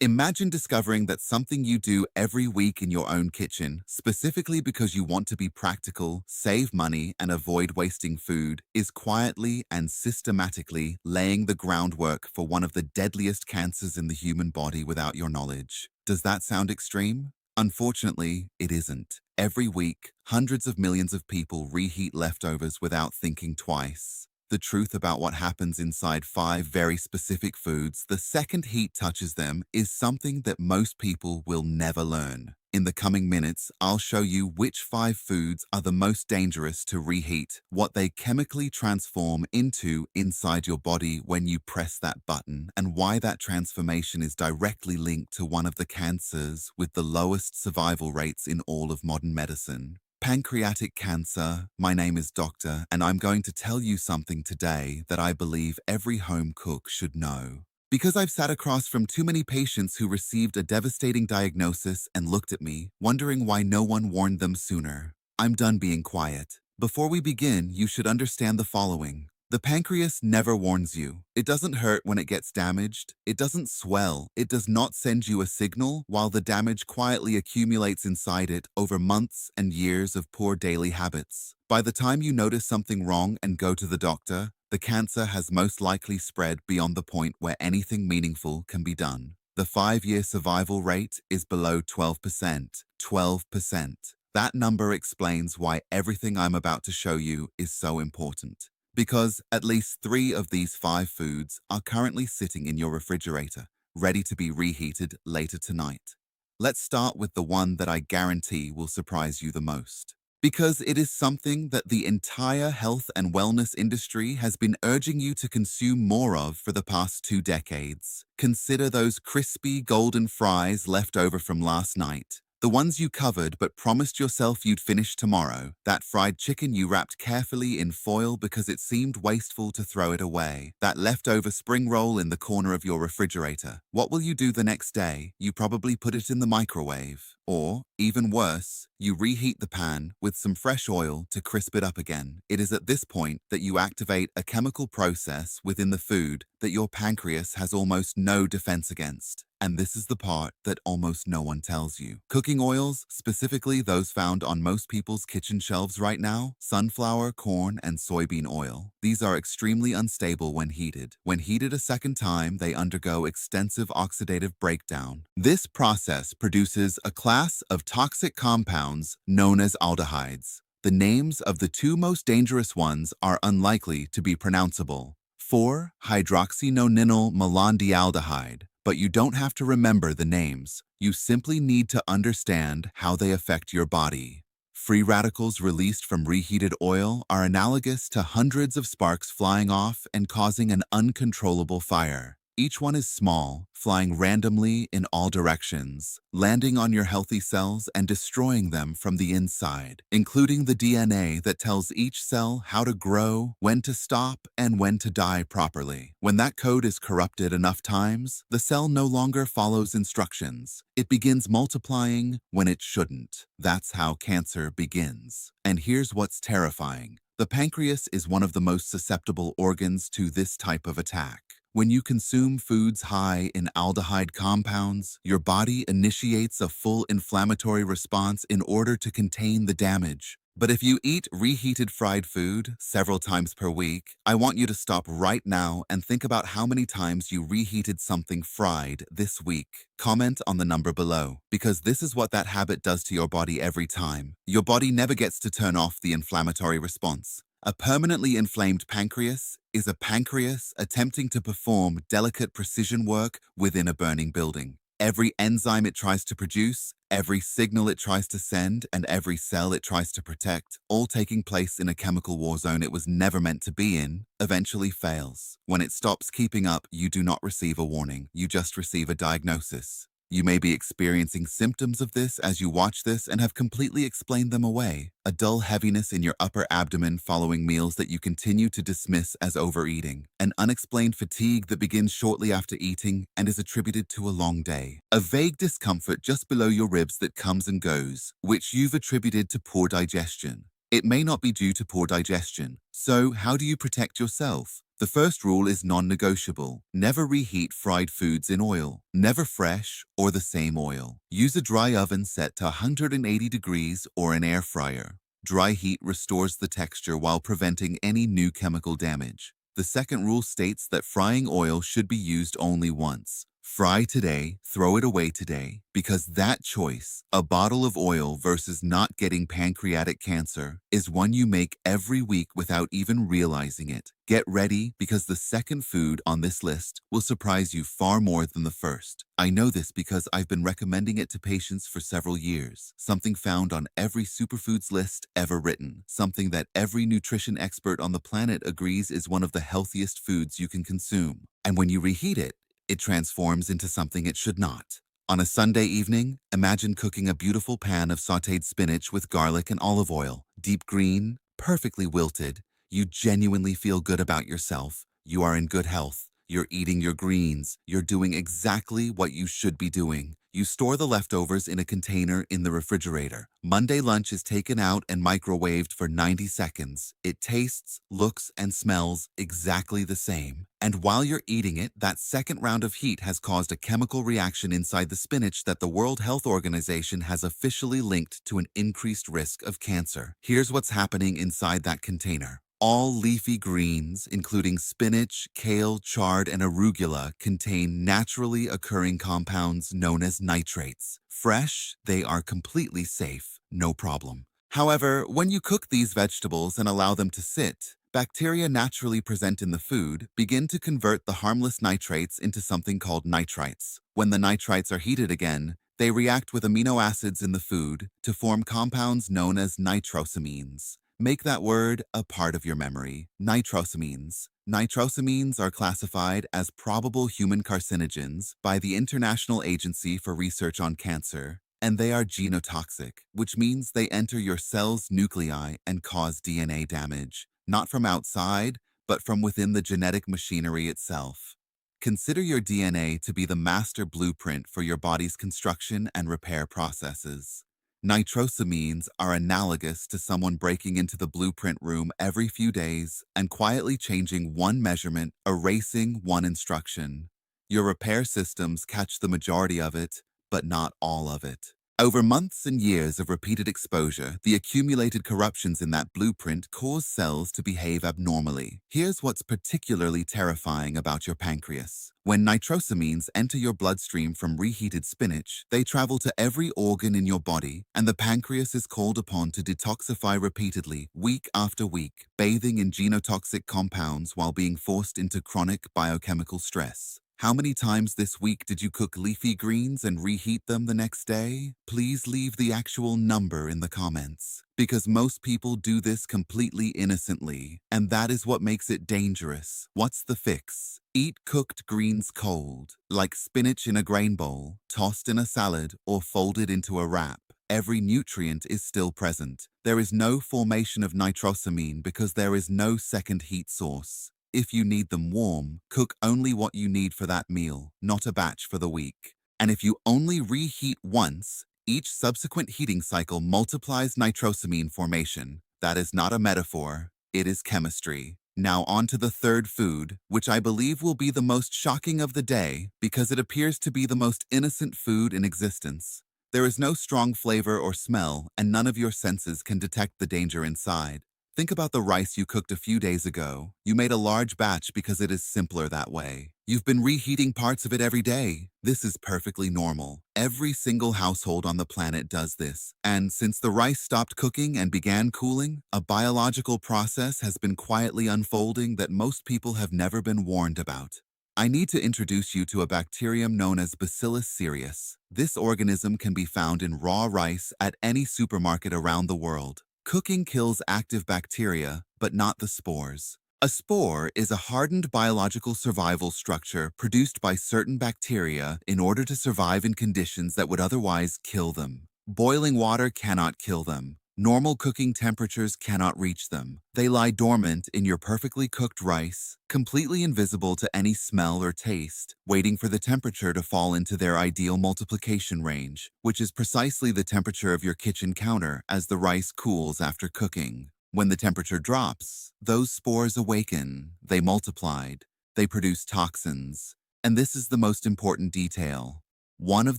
Imagine discovering that something you do every week in your own kitchen, specifically because you want to be practical, save money, and avoid wasting food, is quietly and systematically laying the groundwork for one of the deadliest cancers in the human body without your knowledge. Does that sound extreme? Unfortunately, it isn't. Every week, hundreds of millions of people reheat leftovers without thinking twice. The truth about what happens inside 5 very specific foods the second heat touches them is something that most people will never learn. In the coming minutes, I'll show you which 5 foods are the most dangerous to reheat, what they chemically transform into inside your body when you press that button, and why that transformation is directly linked to one of the cancers with the lowest survival rates in all of modern medicine. Pancreatic cancer. My name is Doctor, and I'm going to tell you something today that I believe every home cook should know. Because I've sat across from too many patients who received a devastating diagnosis and looked at me, wondering why no one warned them sooner. I'm done being quiet. Before we begin, you should understand the following. The pancreas never warns you. It doesn't hurt when it gets damaged. It doesn't swell. It does not send you a signal while the damage quietly accumulates inside it over months and years of poor daily habits. By the time you notice something wrong and go to the doctor, the cancer has most likely spread beyond the point where anything meaningful can be done. The 5-year survival rate is below 12%. 12%. That number explains why everything I'm about to show you is so important. Because at least 3 of these 5 foods are currently sitting in your refrigerator, ready to be reheated later tonight. Let's start with the one that I guarantee will surprise you the most. Because it is something that the entire health and wellness industry has been urging you to consume more of for the past 2 decades. Consider those crispy golden fries left over from last night. The ones you covered but promised yourself you'd finish tomorrow. That fried chicken you wrapped carefully in foil because it seemed wasteful to throw it away. That leftover spring roll in the corner of your refrigerator. What will you do the next day? You probably put it in the microwave. Or, even worse, you reheat the pan with some fresh oil to crisp it up again. It is at this point that you activate a chemical process within the food that your pancreas has almost no defense against. And this is the part that almost no one tells you. Cooking oils, specifically those found on most people's kitchen shelves right now, sunflower, corn, and soybean oil. These are extremely unstable when heated. When heated a second time, they undergo extensive oxidative breakdown. This process produces a class of toxic compounds known as aldehydes. The names of the 2 most dangerous ones are unlikely to be pronounceable. 4-hydroxynonenal melandialdehyde. But you don't have to remember the names. You simply need to understand how they affect your body. Free radicals released from reheated oil are analogous to hundreds of sparks flying off and causing an uncontrollable fire. Each one is small, flying randomly in all directions, landing on your healthy cells and destroying them from the inside, including the DNA that tells each cell how to grow, when to stop, and when to die properly. When that code is corrupted enough times, the cell no longer follows instructions. It begins multiplying when it shouldn't. That's how cancer begins. And here's what's terrifying. The pancreas is one of the most susceptible organs to this type of attack. When you consume foods high in aldehyde compounds, your body initiates a full inflammatory response in order to contain the damage. But if you eat reheated fried food several times per week, I want you to stop right now and think about how many times you reheated something fried this week. Comment on the number below, because this is what that habit does to your body every time. Your body never gets to turn off the inflammatory response. A permanently inflamed pancreas is a pancreas attempting to perform delicate precision work within a burning building. Every enzyme it tries to produce, every signal it tries to send, and every cell it tries to protect, all taking place in a chemical war zone it was never meant to be in, eventually fails. When it stops keeping up, you do not receive a warning. You just receive a diagnosis. You may be experiencing symptoms of this as you watch this and have completely explained them away. A dull heaviness in your upper abdomen following meals that you continue to dismiss as overeating. An unexplained fatigue that begins shortly after eating and is attributed to a long day. A vague discomfort just below your ribs that comes and goes, which you've attributed to poor digestion. It may not be due to poor digestion. So, how do you protect yourself? The first rule is non-negotiable. Never reheat fried foods in oil. Never fresh or the same oil. Use a dry oven set to 180 degrees or an air fryer. Dry heat restores the texture while preventing any new chemical damage. The second rule states that frying oil should be used only once. Fry today, throw it away today, because that choice, a bottle of oil versus not getting pancreatic cancer, is one you make every week without even realizing it. Get ready, because the second food on this list will surprise you far more than the first. I know this because I've been recommending it to patients for several years. Something found on every superfoods list ever written. Something that every nutrition expert on the planet agrees is one of the healthiest foods you can consume. And when you reheat it, it transforms into something it should not. On a Sunday evening, imagine cooking a beautiful pan of sautéed spinach with garlic and olive oil. Deep green, perfectly wilted. You genuinely feel good about yourself. You are in good health. You're eating your greens. You're doing exactly what you should be doing. You store the leftovers in a container in the refrigerator. Monday lunch is taken out and microwaved for 90 seconds. It tastes, looks, and smells exactly the same. And while you're eating it, that second round of heat has caused a chemical reaction inside the spinach that the World Health Organization has officially linked to an increased risk of cancer. Here's what's happening inside that container. All leafy greens, including spinach, kale, chard, and arugula, contain naturally occurring compounds known as nitrates. Fresh, they are completely safe, no problem. However, when you cook these vegetables and allow them to sit, bacteria naturally present in the food begin to convert the harmless nitrates into something called nitrites. When the nitrites are heated again, they react with amino acids in the food to form compounds known as nitrosamines. Make that word a part of your memory. Nitrosamines. Nitrosamines are classified as probable human carcinogens by the International Agency for Research on Cancer, and they are genotoxic, which means they enter your cell's nuclei and cause DNA damage, not from outside, but from within the genetic machinery itself. Consider your DNA to be the master blueprint for your body's construction and repair processes. Nitrosamines are analogous to someone breaking into the blueprint room every few days and quietly changing one measurement, erasing one instruction. Your repair systems catch the majority of it, but not all of it. Over months and years of repeated exposure, the accumulated corruptions in that blueprint cause cells to behave abnormally. Here's what's particularly terrifying about your pancreas. When nitrosamines enter your bloodstream from reheated spinach, they travel to every organ in your body, and the pancreas is called upon to detoxify repeatedly, week after week, bathing in genotoxic compounds while being forced into chronic biochemical stress. How many times this week did you cook leafy greens and reheat them the next day? Please leave the actual number in the comments, because most people do this completely innocently, and that is what makes it dangerous. What's the fix? Eat cooked greens cold, like spinach in a grain bowl, tossed in a salad, or folded into a wrap. Every nutrient is still present. There is no formation of nitrosamine because there is no second heat source. If you need them warm, cook only what you need for that meal, not a batch for the week. And if you only reheat once, each subsequent heating cycle multiplies nitrosamine formation. That is not a metaphor, it is chemistry. Now on to the third food, which I believe will be the most shocking of the day because it appears to be the most innocent food in existence. There is no strong flavor or smell, and none of your senses can detect the danger inside. Think about the rice you cooked a few days ago. You made a large batch because it is simpler that way. You've been reheating parts of it every day. This is perfectly normal. Every single household on the planet does this. And since the rice stopped cooking and began cooling, a biological process has been quietly unfolding that most people have never been warned about. I need to introduce you to a bacterium known as Bacillus cereus. This organism can be found in raw rice at any supermarket around the world. Cooking kills active bacteria, but not the spores. A spore is a hardened biological survival structure produced by certain bacteria in order to survive in conditions that would otherwise kill them. Boiling water cannot kill them. Normal cooking temperatures cannot reach them. They lie dormant in your perfectly cooked rice, completely invisible to any smell or taste, waiting for the temperature to fall into their ideal multiplication range, which is precisely the temperature of your kitchen counter as the rice cools after cooking. When the temperature drops, those spores awaken, they multiplied, they produce toxins. And this is the most important detail. One of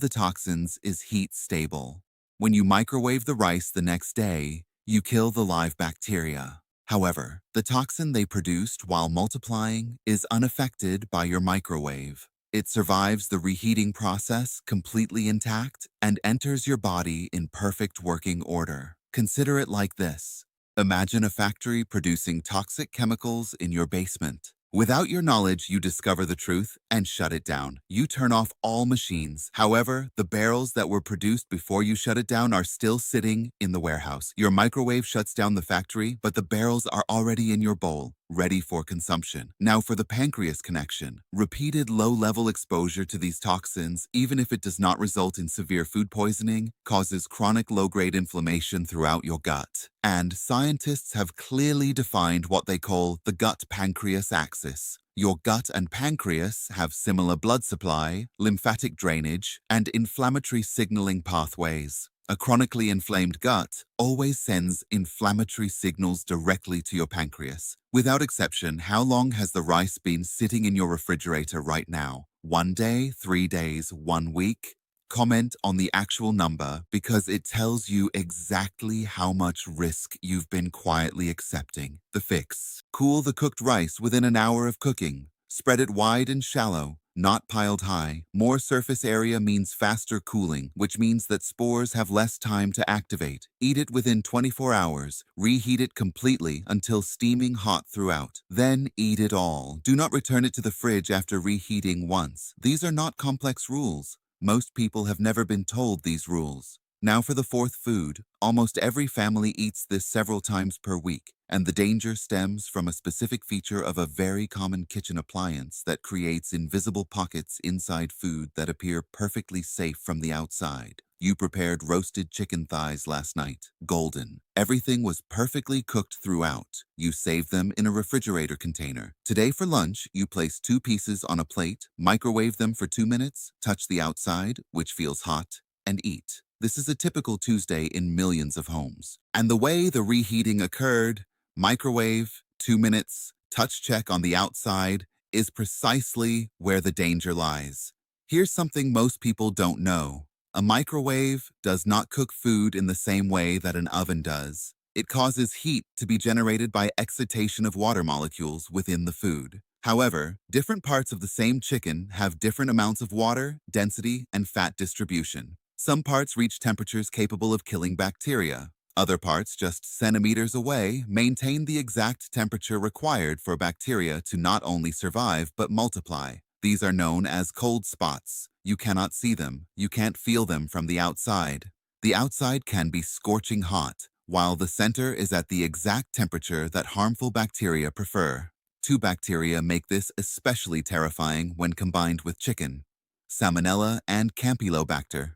the toxins is heat stable. When you microwave the rice the next day, you kill the live bacteria. However, the toxin they produced while multiplying is unaffected by your microwave. It survives the reheating process completely intact and enters your body in perfect working order. Consider it like this. Imagine a factory producing toxic chemicals in your basement. Without your knowledge, you discover the truth and shut it down. You turn off all machines. However, the barrels that were produced before you shut it down are still sitting in the warehouse. Your microwave shuts down the factory, but the barrels are already in your bowl, ready for consumption. Now for the pancreas connection. Repeated low-level exposure to these toxins, even if it does not result in severe food poisoning, causes chronic low-grade inflammation throughout your gut. And scientists have clearly defined what they call the gut-pancreas axis. Your gut and pancreas have similar blood supply, lymphatic drainage, and inflammatory signaling pathways. A chronically inflamed gut always sends inflammatory signals directly to your pancreas. Without exception, how long has the rice been sitting in your refrigerator right now? 1 day, 3 days, 1 week? Comment on the actual number because it tells you exactly how much risk you've been quietly accepting. The fix. Cool the cooked rice within an hour of cooking. Spread it wide and shallow, not piled high. More surface area means faster cooling, which means that spores have less time to activate. Eat it within 24 hours. Reheat it completely until steaming hot throughout. Then eat it all. Do not return it to the fridge after reheating once. These are not complex rules. Most people have never been told these rules. Now for the fourth food. Almost every family eats this several times per week, and the danger stems from a specific feature of a very common kitchen appliance that creates invisible pockets inside food that appear perfectly safe from the outside. You prepared roasted chicken thighs last night, golden. Everything was perfectly cooked throughout. You saved them in a refrigerator container. Today for lunch, you place 2 pieces on a plate, microwave them for 2 minutes, touch the outside, which feels hot, and eat. This is a typical Tuesday in millions of homes. And the way the reheating occurred, microwave, 2 minutes, touch check on the outside, is precisely where the danger lies. Here's something most people don't know. A microwave does not cook food in the same way that an oven does. It causes heat to be generated by excitation of water molecules within the food. However, different parts of the same chicken have different amounts of water, density, and fat distribution. Some parts reach temperatures capable of killing bacteria. Other parts, just centimeters away, maintain the exact temperature required for bacteria to not only survive but multiply. These are known as cold spots. You cannot see them, you can't feel them from the outside. The outside can be scorching hot, while the center is at the exact temperature that harmful bacteria prefer. 2 bacteria make this especially terrifying when combined with chicken: Salmonella and Campylobacter.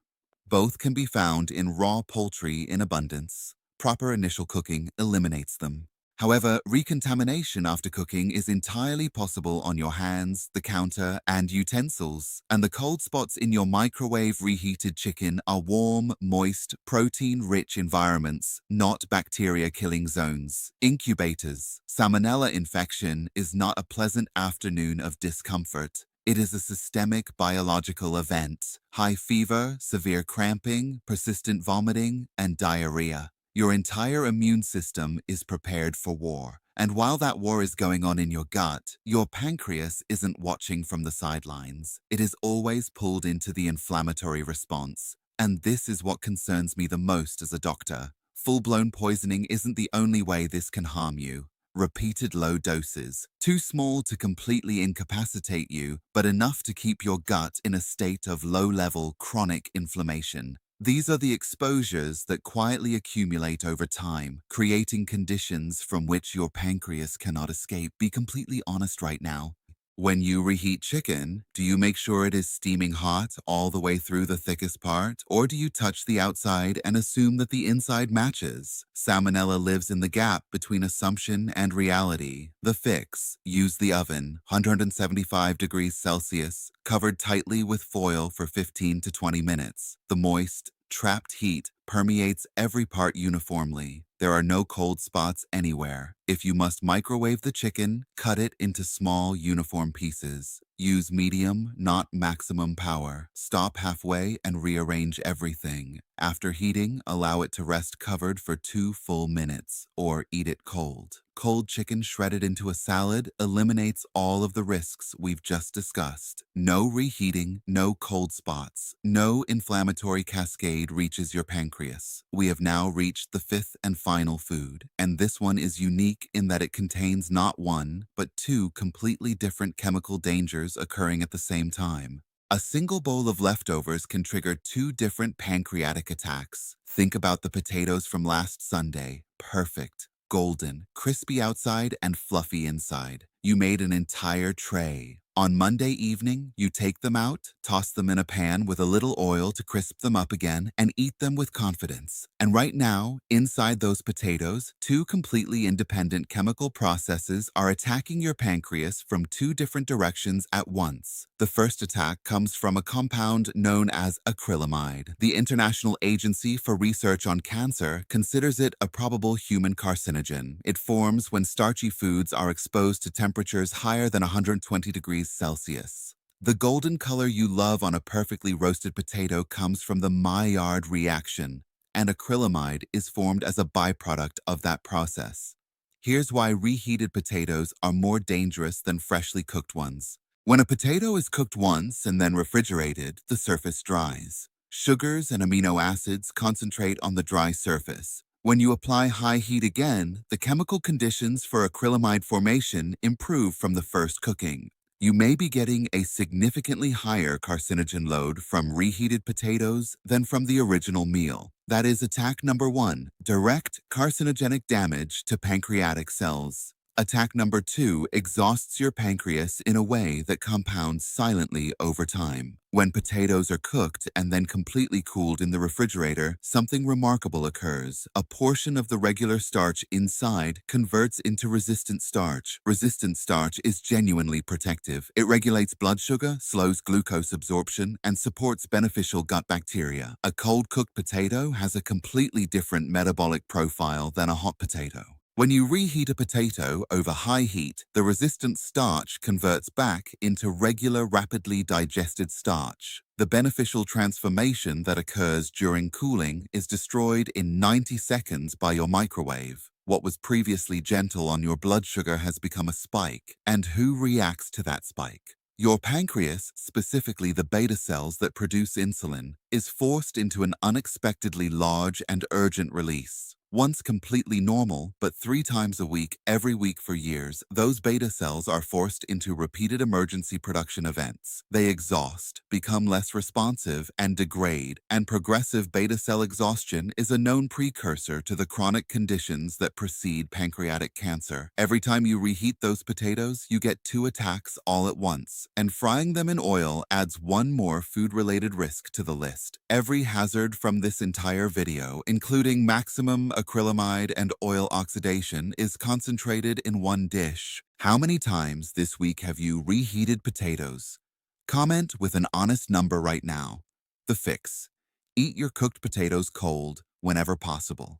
Both can be found in raw poultry in abundance. Proper initial cooking eliminates them. However, recontamination after cooking is entirely possible on your hands, the counter, and utensils. And the cold spots in your microwave reheated chicken are warm, moist, protein-rich environments, not bacteria-killing zones. Incubators. Salmonella infection is not a pleasant afternoon of discomfort. It is a systemic biological event. High fever, severe cramping, persistent vomiting, and diarrhea. Your entire immune system is prepared for war. And while that war is going on in your gut, your pancreas isn't watching from the sidelines. It is always pulled into the inflammatory response. And this is what concerns me the most as a doctor. Full-blown poisoning isn't the only way this can harm you. Repeated low doses, too small to completely incapacitate you, but enough to keep your gut in a state of low-level chronic inflammation. These are the exposures that quietly accumulate over time, creating conditions from which your pancreas cannot escape. Be completely honest right now. When you reheat chicken, do you make sure it is steaming hot all the way through the thickest part, or do you touch the outside and assume that the inside matches? Salmonella lives in the gap between assumption and reality. The fix: use the oven, 175 degrees Celsius, covered tightly with foil for 15 to 20 minutes. The moist, trapped heat permeates every part uniformly. There are no cold spots anywhere. If you must microwave the chicken, cut it into small, uniform pieces. Use medium, not maximum power. Stop halfway and rearrange everything. After heating, allow it to rest covered for 2 full minutes, or eat it cold. Cold chicken shredded into a salad eliminates all of the risks we've just discussed. No reheating, no cold spots, no inflammatory cascade reaches your pancreas. We have now reached the fifth and final food, and this one is unique in that it contains not one, but two completely different chemical dangers occurring at the same time. A single bowl of leftovers can trigger two different pancreatic attacks. Think about the potatoes from last Sunday. Perfect, golden, crispy outside and fluffy inside. You made an entire tray. On Monday evening, you take them out, toss them in a pan with a little oil to crisp them up again, and eat them with confidence. And right now, inside those potatoes, two completely independent chemical processes are attacking your pancreas from two different directions at once. The first attack comes from a compound known as acrylamide. The International Agency for Research on Cancer considers it a probable human carcinogen. It forms when starchy foods are exposed to temperatures higher than 120 degrees Celsius. The golden color you love on a perfectly roasted potato comes from the Maillard reaction, and acrylamide is formed as a byproduct of that process. Here's why reheated potatoes are more dangerous than freshly cooked ones. When a potato is cooked once and then refrigerated, the surface dries. Sugars and amino acids concentrate on the dry surface. When you apply high heat again, the chemical conditions for acrylamide formation improve from the first cooking. You may be getting a significantly higher carcinogen load from reheated potatoes than from the original meal. That is attack number 1, direct carcinogenic damage to pancreatic cells. Attack number 2 exhausts your pancreas in a way that compounds silently over time. When potatoes are cooked and then completely cooled in the refrigerator, something remarkable occurs. A portion of the regular starch inside converts into resistant starch. Resistant starch is genuinely protective. It regulates blood sugar, slows glucose absorption, and supports beneficial gut bacteria. A cold-cooked potato has a completely different metabolic profile than a hot potato. When you reheat a potato over high heat, the resistant starch converts back into regular, rapidly digested starch. The beneficial transformation that occurs during cooling is destroyed in 90 seconds by your microwave. What was previously gentle on your blood sugar has become a spike. And who reacts to that spike? Your pancreas, specifically the beta cells that produce insulin, is forced into an unexpectedly large and urgent release. Once completely normal, but 3 times a week, every week for years, those beta cells are forced into repeated emergency production events. They exhaust, become less responsive, and degrade, and progressive beta cell exhaustion is a known precursor to the chronic conditions that precede pancreatic cancer. Every time you reheat those potatoes, you get 2 attacks all at once, and frying them in oil adds one more food-related risk to the list. Every hazard from this entire video, including maximum acrylamide and oil oxidation, is concentrated in one dish. How many times this week have you reheated potatoes? Comment with an honest number right now. The fix: eat your cooked potatoes cold whenever possible.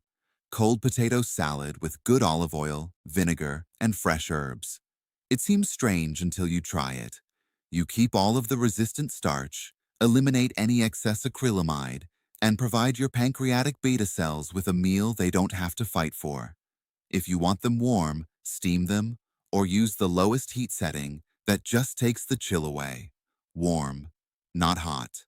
Cold potato salad with good olive oil, vinegar, and fresh herbs. It seems strange until you try it. You keep all of the resistant starch, eliminate any excess acrylamide, and provide your pancreatic beta cells with a meal they don't have to fight for. If you want them warm, steam them, or use the lowest heat setting that just takes the chill away. Warm, not hot.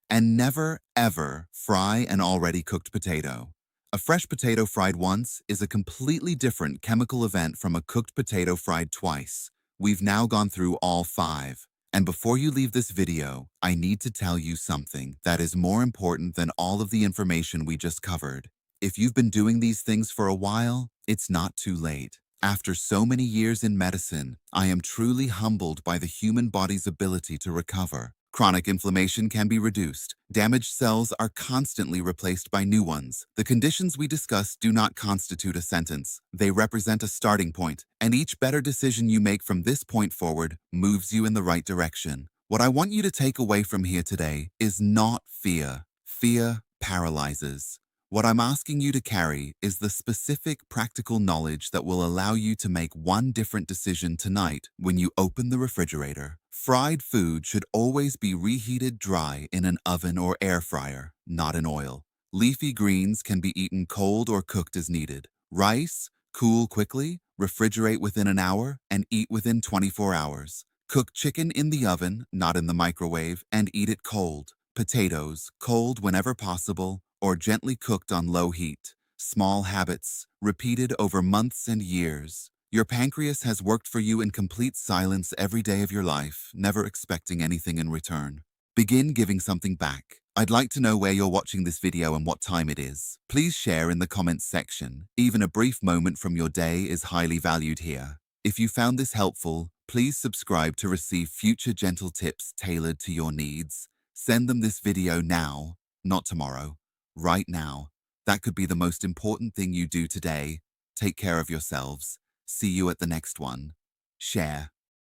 And never, ever fry an already cooked potato. A fresh potato fried once is a completely different chemical event from a cooked potato fried twice. We've now gone through all 5. And before you leave this video, I need to tell you something that is more important than all of the information we just covered. If you've been doing these things for a while, it's not too late. After so many years in medicine, I am truly humbled by the human body's ability to recover. Chronic inflammation can be reduced. Damaged cells are constantly replaced by new ones. The conditions we discuss do not constitute a sentence. They represent a starting point, and each better decision you make from this point forward moves you in the right direction. What I want you to take away from here today is not fear. Fear paralyzes. What I'm asking you to carry is the specific practical knowledge that will allow you to make one different decision tonight when you open the refrigerator. Fried food should always be reheated dry in an oven or air fryer, not in oil. Leafy greens can be eaten cold or cooked as needed. Rice, cool quickly, refrigerate within an hour, and eat within 24 hours. Cook chicken in the oven, not in the microwave, and eat it cold. Potatoes, cold whenever possible, or gently cooked on low heat. Small habits, repeated over months and years. Your pancreas has worked for you in complete silence every day of your life, never expecting anything in return. Begin giving something back. I'd like to know where you're watching this video and what time it is. Please share in the comments section. Even a brief moment from your day is highly valued here. If you found this helpful, please subscribe to receive future gentle tips tailored to your needs. Send them this video now, not tomorrow. Right now. That could be the most important thing you do today. Take care of yourselves. See you at the next one. Share.